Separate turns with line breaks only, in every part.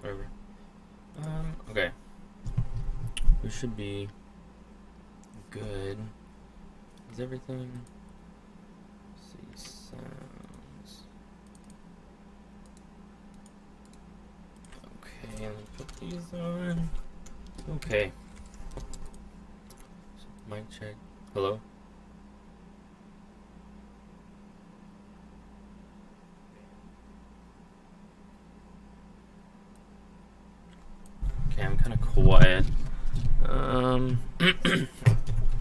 whatever. Okay. We should be good. Is everything? Let's see, sounds. Okay, let me put these on. Okay. Mic check. Hello? Okay, I'm kind of quiet.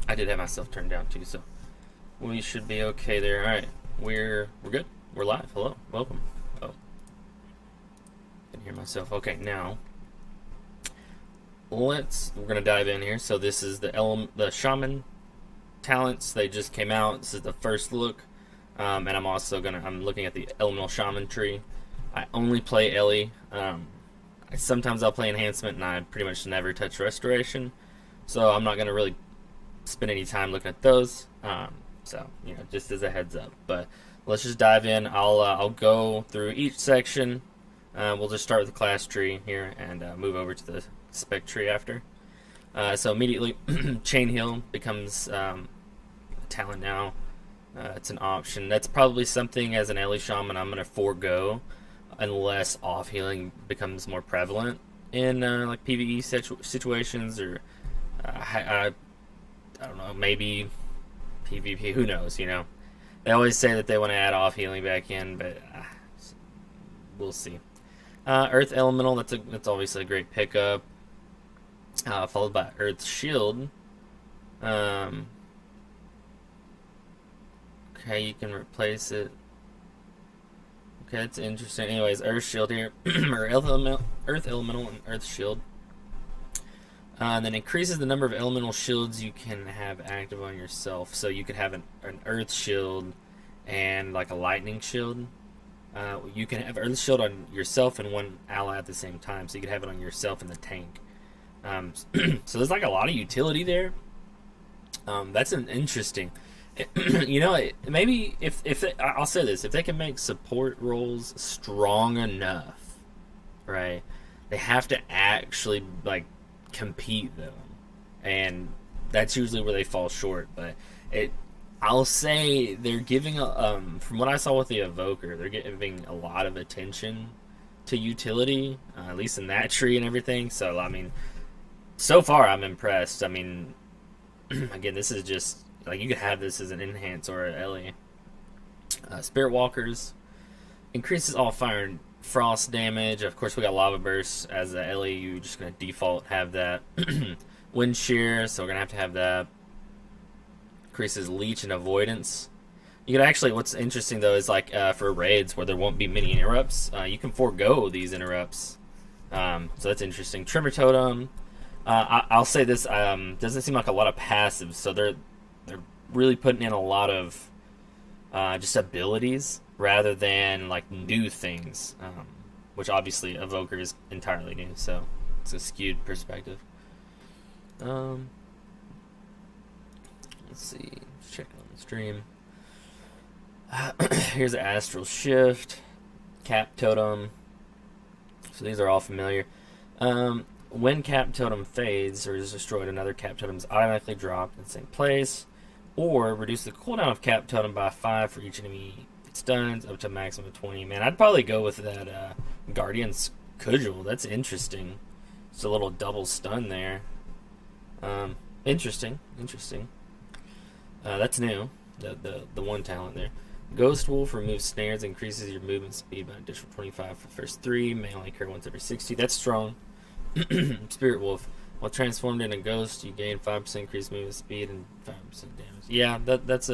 I did have myself turned down too, so we should be okay there. All right, we're good. We're live. Hello, welcome. Oh, can hear myself. Okay, now we're gonna dive in here. So this is the Shaman talents. They just came out. This is the first look, and I'm looking at the Elemental Shaman tree. I only play Ellie. Sometimes I'll play Enhancement, and I pretty much never touch Restoration. So I'm not gonna really spend any time looking at those. So just as a heads up. But let's just dive in. I'll go through each section. We'll just start with the class tree here and move over to the spec tree after. So immediately, Chain Heal becomes a talent now. It's an option. That's probably something as an Ellie Shaman I'm going to forego unless off healing becomes more prevalent in like PvE situations, or I don't know, maybe PvP. Who knows? They always say that they want to add off healing back in, but we'll see. Earth Elemental. That's obviously a great pickup. Followed by Earth Shield. Okay, you can replace it. Okay, that's interesting. Anyways, Earth Shield here, or Earth Elemental and Earth Shield. And then increases the number of elemental shields you can have active on yourself. So you could have an Earth Shield and like a Lightning Shield. You can have Earth Shield on yourself and one ally at the same time. So you could have it on yourself and the tank. So there's like a lot of utility there. That's an interesting. Maybe I'll say this: if they can make support roles strong enough, right? They have to actually like compete though, and that's usually where they fall short. But I'll say they're giving from what I saw with the Evoker, they're giving a lot of attention to utility, at least in that tree and everything. So I mean, so far I'm impressed. I mean, again, this is just like you could have this as an enhance or an Ellie. Spirit Walkers increases all fire and frost damage. Of course, we got Lava Burst as an Ellie. You're just gonna default have that. Wind Shear, so we're gonna have to have that. Increases leech and avoidance. You could actually, what's interesting though is like for raids where there won't be many interrupts, you can forego these interrupts. So that's interesting. Tremor Totem. I'll say this doesn't seem like a lot of passives, so they're really putting in a lot of just abilities rather than like new things, which obviously Evoker is entirely new, so it's a skewed perspective. Let's see, check on the stream. Here's an Astral Shift, Cap Totem. So these are all familiar. When Cap Totem fades or is destroyed, another Cap Totem is automatically dropped in the same place. Or reduce the cooldown of Cap Totem by 5 for each enemy it stuns, up to a maximum of 20. Man, I'd probably go with that Guardian's Cudgel. That's interesting. It's a little double stun there. Interesting. That's new. The one talent there. Ghost Wolf removes snares, increases your movement speed by an additional 25 for the first 3. May only occur once every 60. That's strong. Spirit Wolf. While transformed in a ghost, you gain 5% increased movement speed and 5% damage. Yeah, that's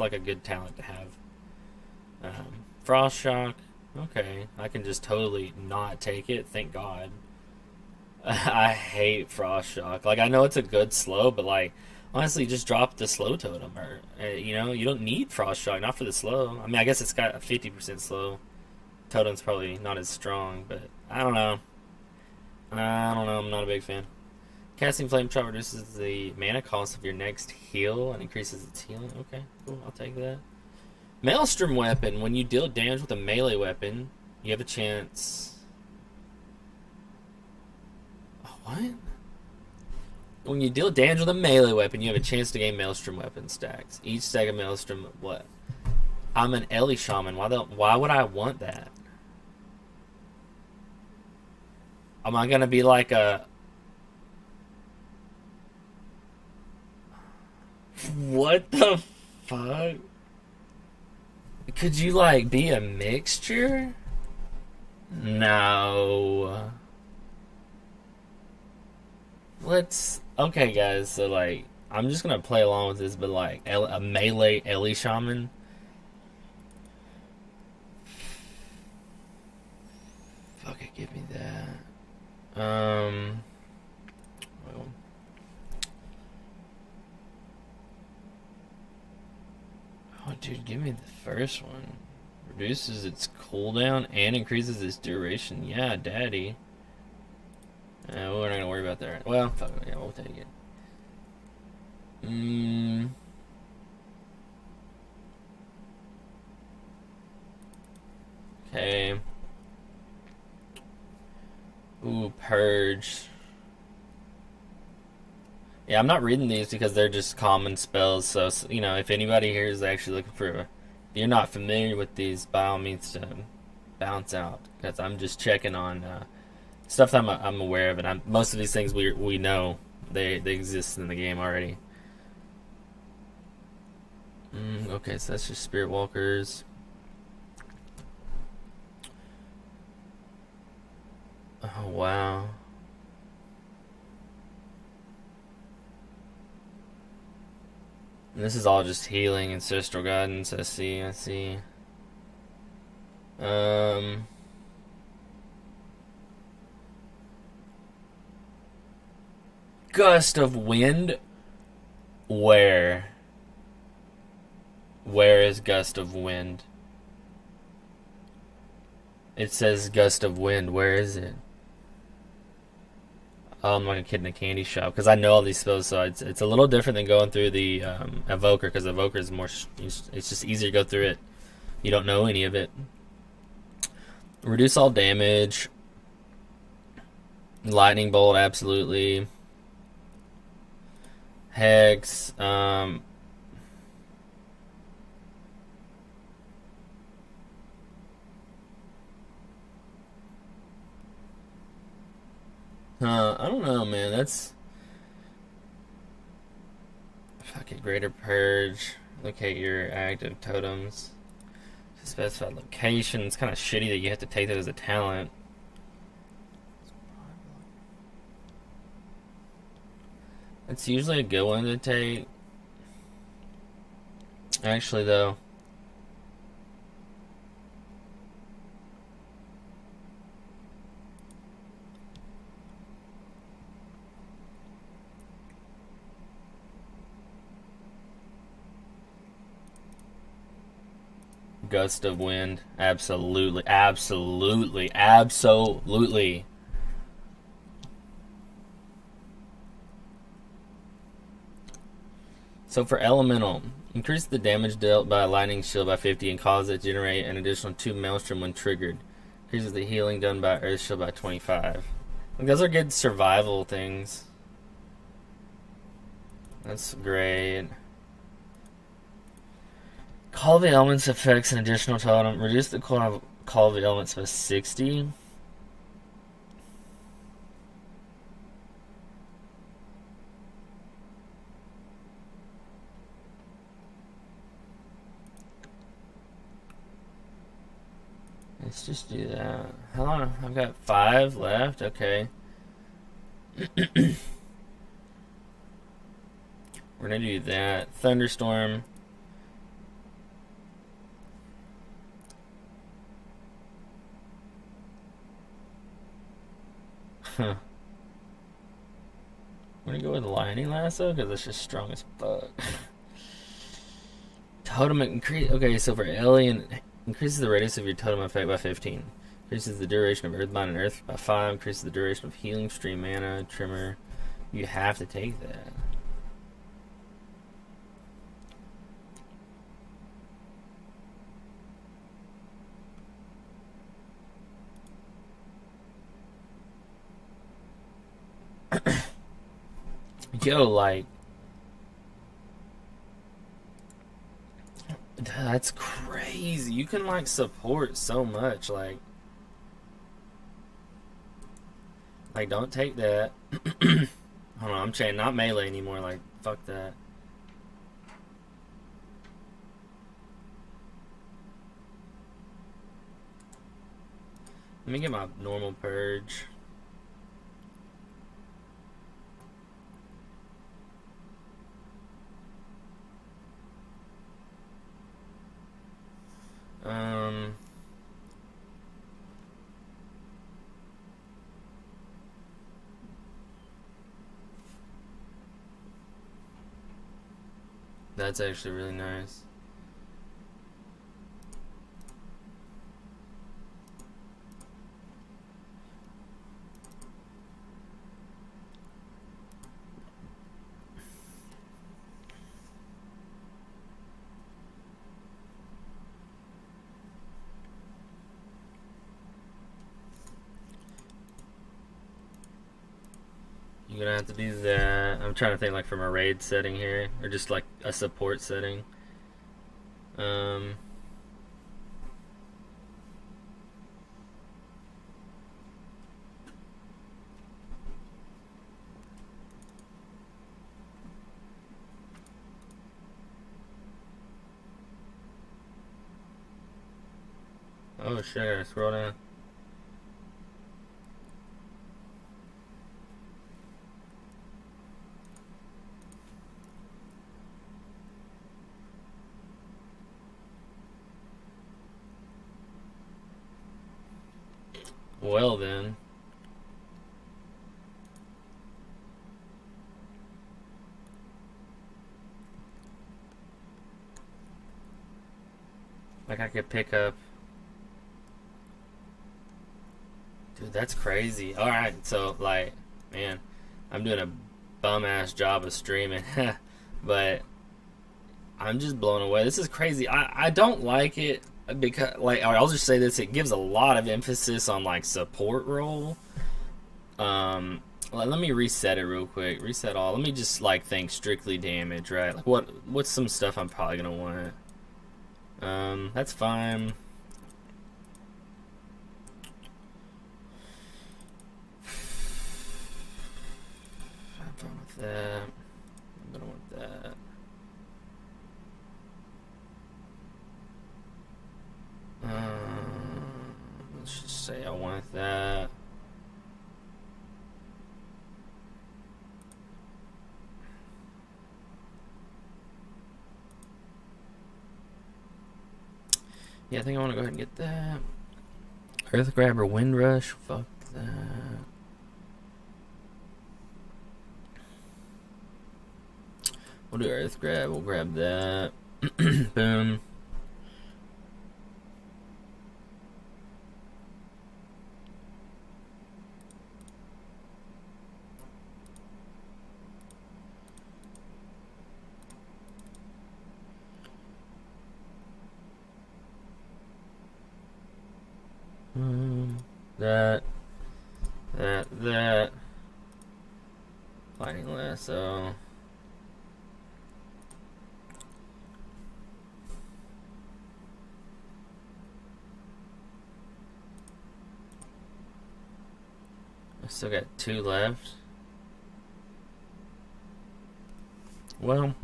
like a good talent to have. Frost Shock. Okay, I can just totally not take it. Thank God. I hate Frost Shock. Like, I know it's a good slow, but like, honestly, just drop the slow totem, or you don't need Frost Shock, not for the slow. I mean, I guess it's got a 50% slow. Totem's probably not as strong, but I don't know. I'm not a big fan. Casting Flame Shot reduces the mana cost of your next heal and increases its healing. Okay, cool, I'll take that. Maelstrom Weapon. When you deal damage with a melee weapon, you have a chance What? When you deal damage with a melee weapon, you have a chance to gain Maelstrom Weapon stacks. Each stack of Maelstrom... What? I'm an Ellie Shaman. Why would I want that? Am I gonna be like a... What the fuck? Could you, like, be a mixture? No. Let's... Okay, guys, so, like, I'm just gonna play along with this, but, like, a melee Ellie Shaman... Fuck it, give me that. Well... Oh, dude, give me the first one. Reduces its cooldown and increases its duration. Yeah, daddy. We're not gonna worry about that. Well, fuck it. Yeah, we'll take it. Okay. Ooh, Purge. Yeah, I'm not reading these because they're just common spells. So, you know, if anybody here is actually looking for... If you're not familiar with these, by all means, bounce out. Because I'm just checking on stuff that I'm aware of. And most of these things we know. They exist in the game already. Okay, so that's just Spirit Walkers. Oh, wow. And this is all just healing, ancestral guidance. I see. Gust of wind. Where is gust of wind? It says gust of wind. Where is it? Oh, I'm like a kid in a candy shop because I know all these spells, so it's a little different than going through the evoker because evoker is more. It's just easier to go through it. You don't know any of it. Reduce all damage. Lightning bolt, absolutely. Hex. I don't know, man. That's... Fuck it, Greater Purge. Locate your active totems. Specified location. It's kind of shitty that you have to take that as a talent. It's usually a good one to take. Actually, though... Gust of wind. Absolutely. So for elemental, increase the damage dealt by a lightning shield by 50 and cause it to generate an additional 2 maelstrom when triggered. Increases the healing done by earth shield by 25. Like, those are good survival things. That's great. Call the elements affects an additional totem. Reduce the cooldown of call the elements by 60. Let's just do that. How long? I've got 5 left. Okay. We're gonna do that. Thunderstorm. Huh. I'm gonna go with Lightning Lasso because it's just strong as fuck. Totem increase. Okay, so for Alien, increases the radius of your totem effect by 15. Increases the duration of Earthbind and Earth by 5. Increases the duration of Healing Stream Mana, Trimmer. You have to take that. Yo, like, that's crazy. You can like support so much. Like don't take that. Hold on, I'm changing not melee anymore. Like fuck that. Let me get my normal purge. That's actually really nice. You're gonna have to do that. I'm trying to think like from a raid setting here, or just like a support setting. Oh shit, I gotta scroll down. Well then. Like I could pick up. Dude, that's crazy. Alright, so like, man, I'm doing a bum ass job of streaming. But I'm just blown away. This is crazy. I don't like it because like I'll just say this, it gives a lot of emphasis on like support role. Let me reset it real quick. Reset all. Let me just like think strictly damage, right? Like what's some stuff I'm probably gonna want. That's fine. I'm fine with that. I'm gonna want that. Let's just say I want that. Yeah, I think I want to go ahead and get that. Earth Grabber, Wind Rush, fuck that. We'll do Earth Grab, we'll grab that. Boom. That. Lightning Lasso. I still got 2 left. Well,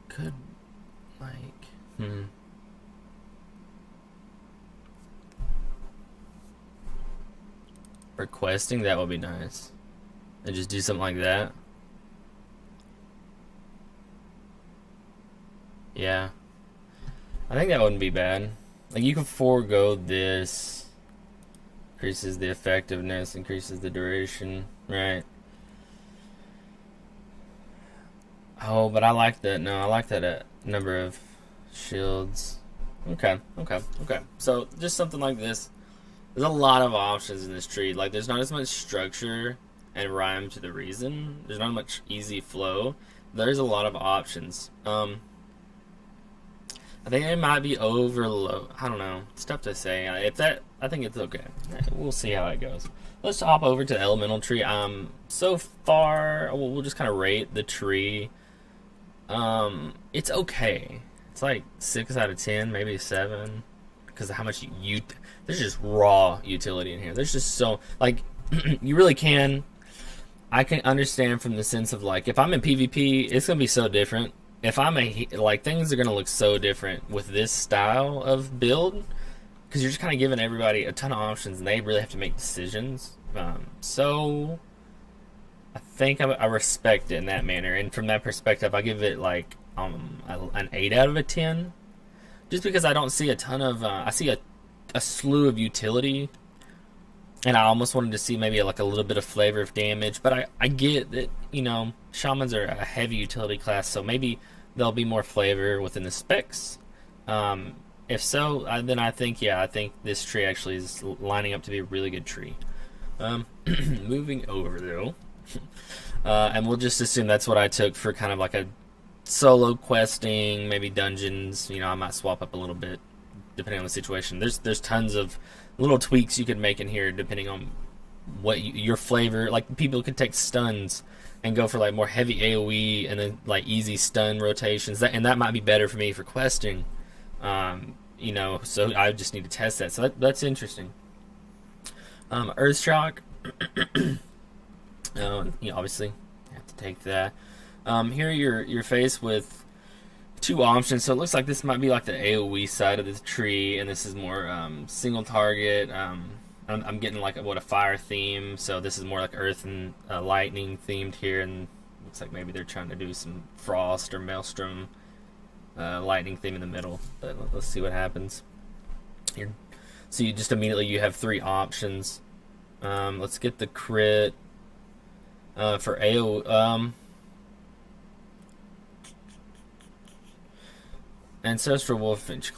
could like requesting that would be nice. And just do something like that. Yeah. I think that wouldn't be bad. Like you can forego this. Increases the effectiveness, increases the duration, right? Oh, but I like that. No, I like that number of shields. Okay. So just something like this. There's a lot of options in this tree. Like there's not as much structure and rhyme to the reason. There's not much easy flow. There's a lot of options. I They might be overload. I don't know. It's tough to say. If that, I think it's okay. We'll see how it goes. Let's hop over to the elemental tree. So far, we'll just kind of rate the tree. It's okay. It's like 6 out of 10, maybe 7, because of how much there's just raw utility in here. There's just so like you really can. I can understand from the sense of like if I'm in PvP, it's gonna be so different. If I'm like things are gonna look so different with this style of build because you're just kind of giving everybody a ton of options and they really have to make decisions. So I think I respect it in that manner, and from that perspective, I give it like an 8 out of 10, just because I don't see a ton of I see a slew of utility, and I almost wanted to see maybe like a little bit of flavor of damage, but I get that, you know, shamans are a heavy utility class, so maybe there'll be more flavor within the specs. If so, then I think this tree actually is lining up to be a really good tree. Moving over though, and we'll just assume that's what I took for kind of like a solo questing, maybe dungeons. You know, I might swap up a little bit depending on the situation. There's tons of little tweaks you could make in here depending on what your flavor. Like people could take stuns and go for like more heavy AoE and then like easy stun rotations. That might be better for me for questing. You know, so I just need to test that. So that's interesting. Earth Shock. You know, obviously, you have to take that. Here you're faced with two options. So it looks like this might be like the AoE side of this tree, and this is more single target. I'm getting like a fire theme. So this is more like earth and lightning themed here, and looks like maybe they're trying to do some frost or maelstrom lightning theme in the middle. But let's see what happens here. So you just immediately you have 3 options. Let's get the crit for AoE. Ancestral Wolffinch,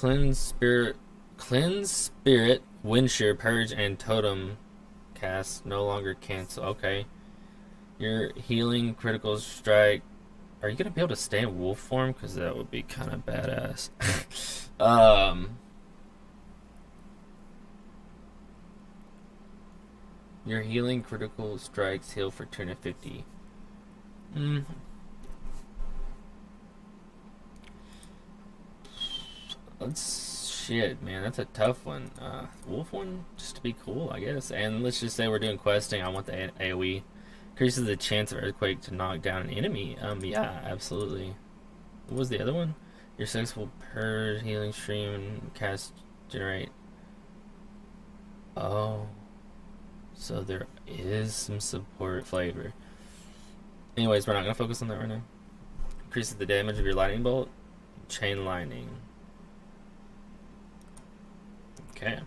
Cleanse Spirit, Wind Shear, Purge, and Totem cast no longer cancel. Okay. Your healing, critical strike. Are you gonna be able to stay in wolf form? Because that would be kind of badass. Your healing, critical strikes heal for 250. Shit, man, that's a tough one. Wolf one, just to be cool, I guess. And let's just say we're doing questing. I want the AoE. Increases the chance of earthquake to knock down an enemy. Yeah, absolutely. What was the other one? Your sex will purge, healing stream, and cast generate. Oh, so there is some support flavor. Anyways, we're not gonna focus on that right now. Increases the damage of your lightning bolt. Chain lightning. Okay.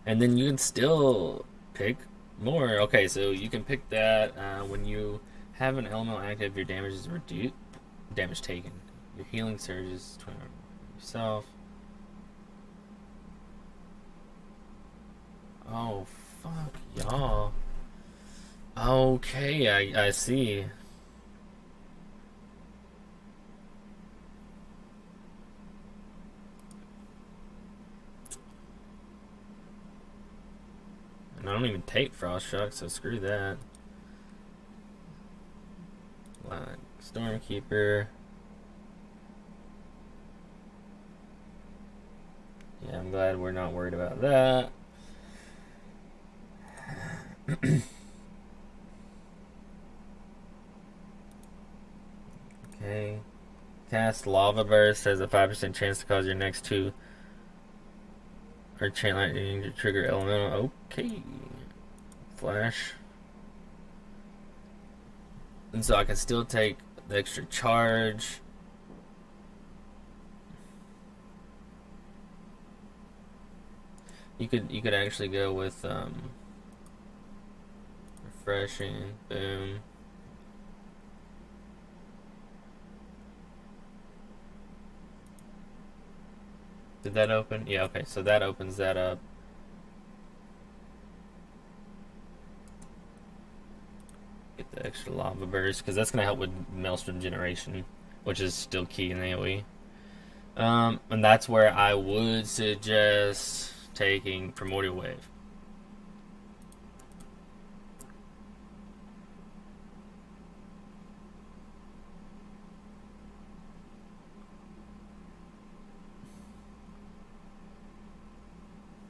And then you can still pick more. Okay, so you can pick that when you have an elemental active, your damage is reduced. Damage taken. Your healing surges 20 yourself. Oh, fuck y'all. Okay, I see. And I don't even take Frost Shock, so screw that. Like Stormkeeper. Yeah, I'm glad we're not worried about that. Okay. Cast Lava Burst has a 5% chance to cause your next 2 or chain lightning to trigger elemental. Okay. Flash. And so I can still take the extra charge. You could actually go with refreshing. Boom. Did that open? Yeah, okay, so that opens that up. Get the extra lava burst, because that's going to help with Maelstrom generation, which is still key in AoE. And that's where I would suggest taking Primordial Wave.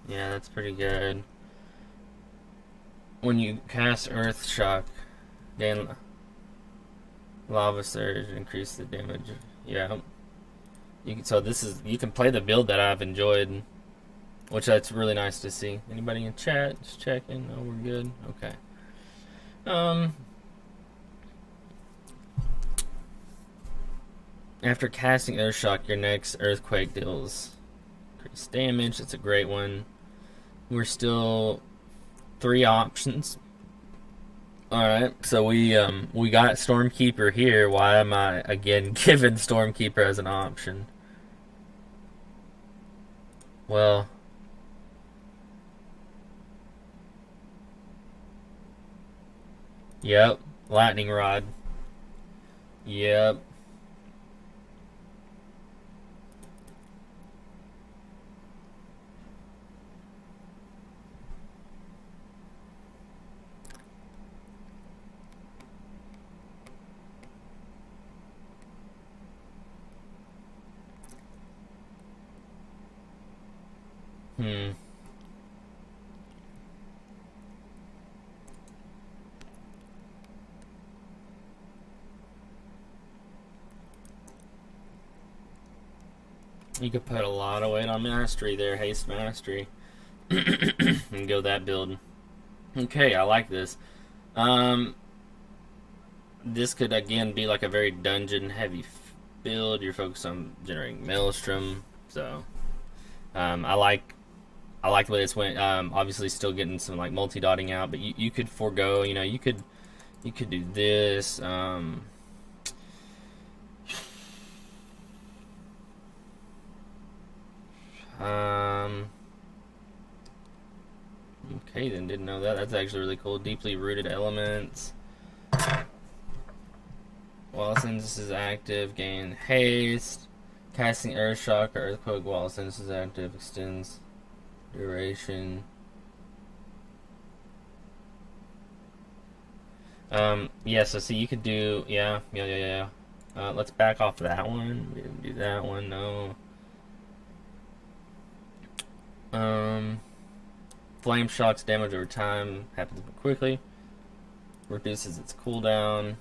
Yeah, that's pretty good. When you cast Earth Shock, gain Lava Surge, increase the damage. Yeah. So you can play the build that I've enjoyed, which that's really nice to see. Anybody in chat? Just checking. Oh, we're good. Okay. After casting Earthshock, your next Earthquake deals increased damage. It's a great one. We're still 3 options. Alright, so we got Stormkeeper here. Why am I again giving Stormkeeper as an option? Well, yep, Lightning Rod. Yep. Hmm. You could put a lot of weight on Mastery there, Haste Mastery, and go that build. Okay, I like this. This could again be like a very dungeon heavy build. You're focused on generating Maelstrom, so I like the way this went. Obviously, still getting some like multi-dotting out, but you could forego. You could do this. Okay, then didn't know that. That's actually really cool. Deeply rooted elements. While since is active, gain haste. Casting Earthshock or Earthquake while since is active extends duration. Yeah, so see, you could do, yeah. Let's back off that one. We didn't do that one, no. Flame Shock's damage over time happens quickly. Reduces its cooldown.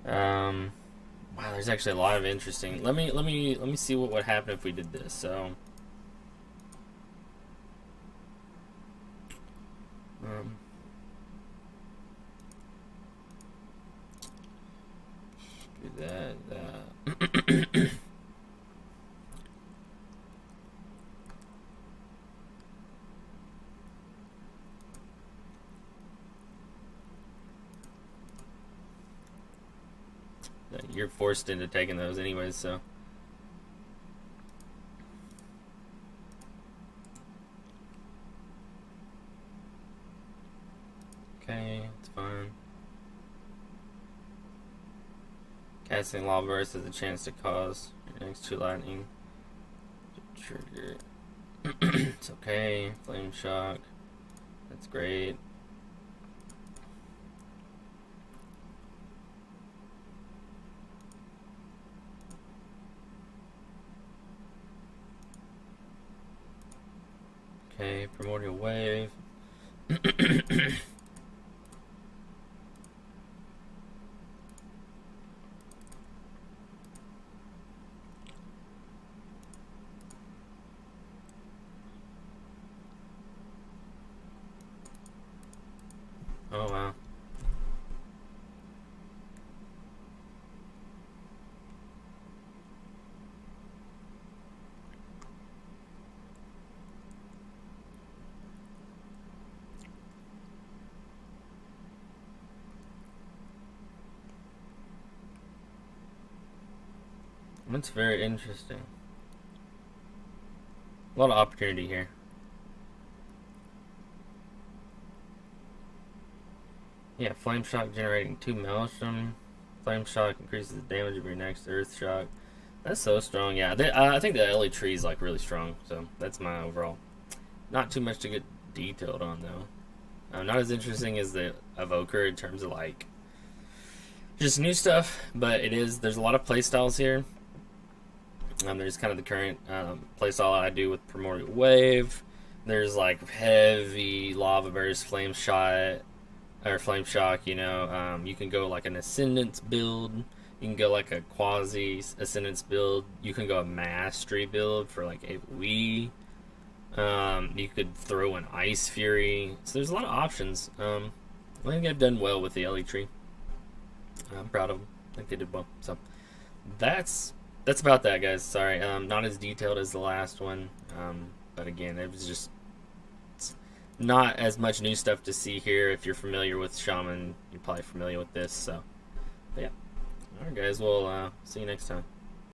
Wow, there's actually a lot of interesting. Let me see what would happen if we did this. So, do that. You're forced into taking those anyways, so. Okay, it's fine. Casting Lava Burst has a chance to cause your next 2 lightning to trigger. It's okay. Flame Shock. That's great. Okay, Primordial Wave. Oh wow. That's very interesting. A lot of opportunity here. Yeah, Flame Shock generating 2 Maelstrom. Flame Shock increases the damage of your next Earth Shock. That's so strong. Yeah, I think the LE tree is like really strong. So that's my overall. Not too much to get detailed on though. Not as interesting as the Evoker in terms of like just new stuff, but it is. There's a lot of playstyles here. There's kind of the current playstyle I do with Primordial Wave. There's like heavy Lava Burst, Flame Shot, or Flame Shock. You know, you can go like an Ascendance build. You can go like a Quasi Ascendance build. You can go a Mastery build for like AoE. You could throw an Ice Fury. So there's a lot of options. I think I've done well with the LE tree. I'm proud of them. I think they did well. So that's about that, guys. Sorry, not as detailed as the last one, but again, it was just not as much new stuff to see here. If you're familiar with Shaman, you're probably familiar with this. So, but yeah. All right, guys. We'll see you next time.